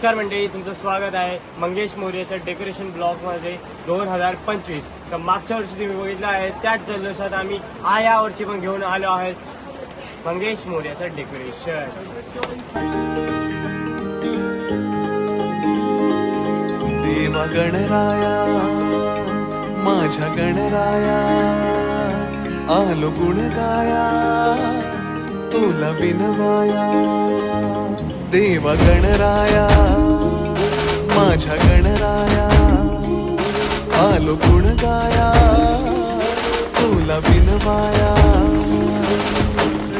नमस्कार मंडळी, तुमचं स्वागत आहे मंगेश मोरेच्या डेकोरेशन ब्लॉगमध्ये 2025. तर मागच्या वर्षी तुम्ही बघितलं आहे त्याच जल्लोषात आम्ही या वर्षी पण घेऊन आलो आहोत मंगेश मोरेचं डेकोरेशन. देवा गणराया माझ्या गणराया आलो गुण गाया तुला विनवाया. देवा गणराया माझ्या गणराया आलो गुण गाया तुला विनवाया.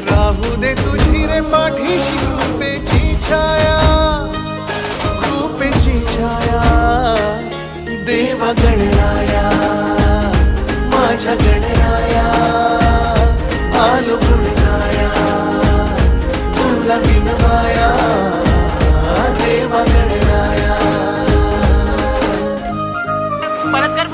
राहू दे तुझी रे पाठीशी कृपेची छाया कृपेची छाया. देवा गणराया माझ्या गणराया आलो गुण गाया तुला विनवाया. देवा गणराया. परत कर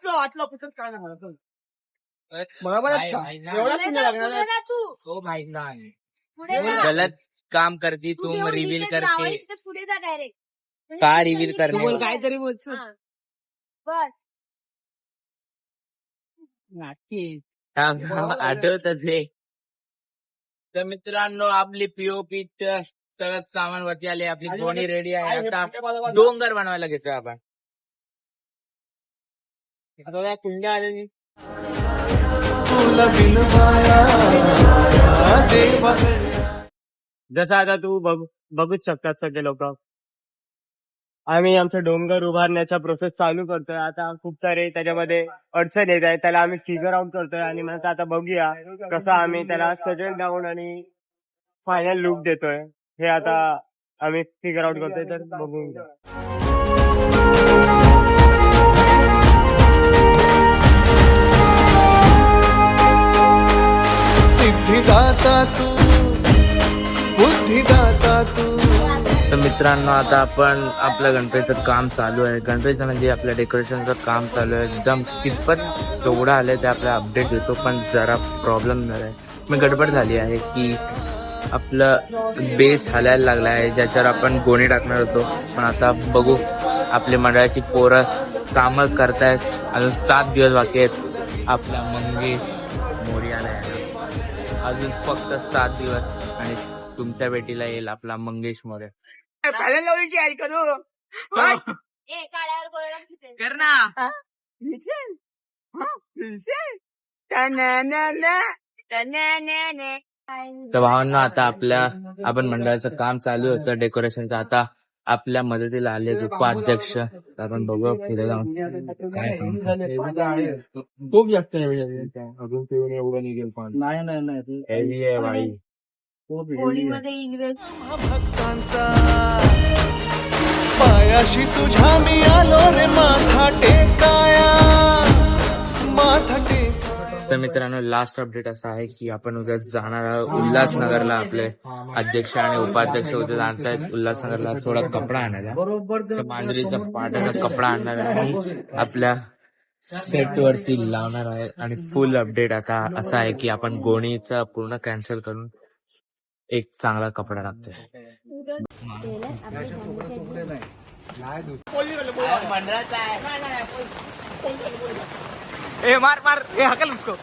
वाटलं पुस्तक काय नाही बरोबर गलत काम करती तुम रिव्हील करते पुढे जा डायरेक्ट का रिव्हील करते काहीतरी बोलतो बस आठवत ते. तर मित्रांनो आपली पीओपी सगळं सामान वरती आले, आपली गोणी रेडी आहे. आता डोंगर बनवायला घेतोय आपण. आता कुंड्या आलेली तुला विनवाया. देवा जसं आता तू बघूच शकतात सगळे लोक. आम्ही आमचं डोंगर उभारण्याचा प्रोसेस चालू करतोय. आता खूप सारे त्याच्यामध्ये अडचण येत आहे, त्याला आम्ही फिगर आउट करतोय आणि मग आता बघूया कसं आम्ही त्याला सजेल डाऊन आणि फायनल लुक देतोय. हे आता आम्ही फिगर आउट करतोय, तर बघून घ्या. सिद्धिदाता तू बुद्धिदाता तू. तर मित्रांनो आता आपण आपल्या गणपतीचं काम चालू आहे. गणपतीचं म्हणजे आपल्या डेकोरेशनचं काम चालू आहे. एकदम कितपत केवढं आलंय ते आपला अपडेट देतो, पण जरा प्रॉब्लेम झालाय. मी गडबड झाली आहे की आपलं बेस हालायला लागला आहे, ज्याच्यावर आपण गोणी टाकणार होतो. पण आता बघू, आपले मंडळाची पोरं कामं करतायत. अजून 7 दिवस बाकी आहेत आपल्या मंगेश मोरयाला यायला. अजून फक्त 7 दिवस आणि तुमच्या भेटीला येईल आपला मंगेश मोरे. काळ्यावर बोलायला कर ना. तर भावांनो आता आपण मंडळाचं काम चालू होतं डेकोरेशनचं. आता आपल्या मदतीला आले उपाध्यक्ष. आपण बघू पुढे जाऊन काय खूप जास्त अजून पिऊन एवढं निघेल पण नाही हेवी आहे बाई. होळीमध्ये इन्व्हेस्ट भक्तांचा पायाशी तुझ्या मी आलो रे माथा टेकाया माथा टेकाया. तर मित्रांनो लास्ट अपडेट असा आहे की आपण उद्या जाणार आहोत उल्हासनगरला. आपले अध्यक्ष आणि उपाध्यक्ष उद्या जाणार आहेत उल्हासनगरला थोडा कपडा आणायला. तर मांजरीचा पाटाचा कपडा आणणार आहे आणि आपल्या सेट वरती लावणार आहे. आणि फुल अपडेट आता असा आहे की आपण गोणीचा पूर्ण कॅन्सल करून एक चांगला कपडा लागतोय. मार हकल उसको.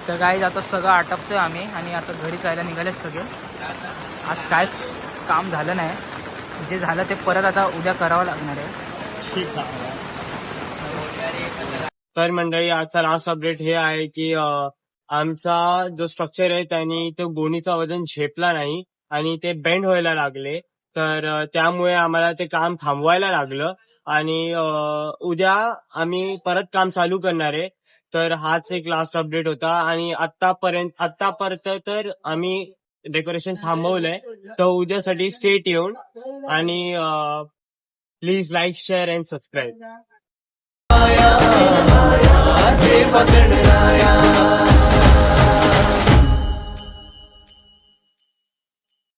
तर काय आता सगळं आटपतोय आम्ही आणि आता घरी जायला निघालेच सगळे. आज कायच काम झालं नाही, जे झालं ते परत आता उद्या करावं लागणार आहे. ठीक आहे. तर मंडळी आजचा लास्ट अपडेट हे आहे की आमचा जो स्ट्रक्चर आहे त्याने तो गोणीचा वजन झेपला नाही आणि ते बेंड व्हायला लागले. तर त्यामुळे आम्हाला ते काम थांबवायला लागलं आणि उद्या आम्ही परत काम चालू करणार आहे. तर हाच एक लास्ट अपडेट होता आणि आतापर्यंत तर आम्ही डेकोरेशन थांबवलंय. तर उद्यासाठी स्टे ट्यून आणि please like share and subscribe. देवा गणराया.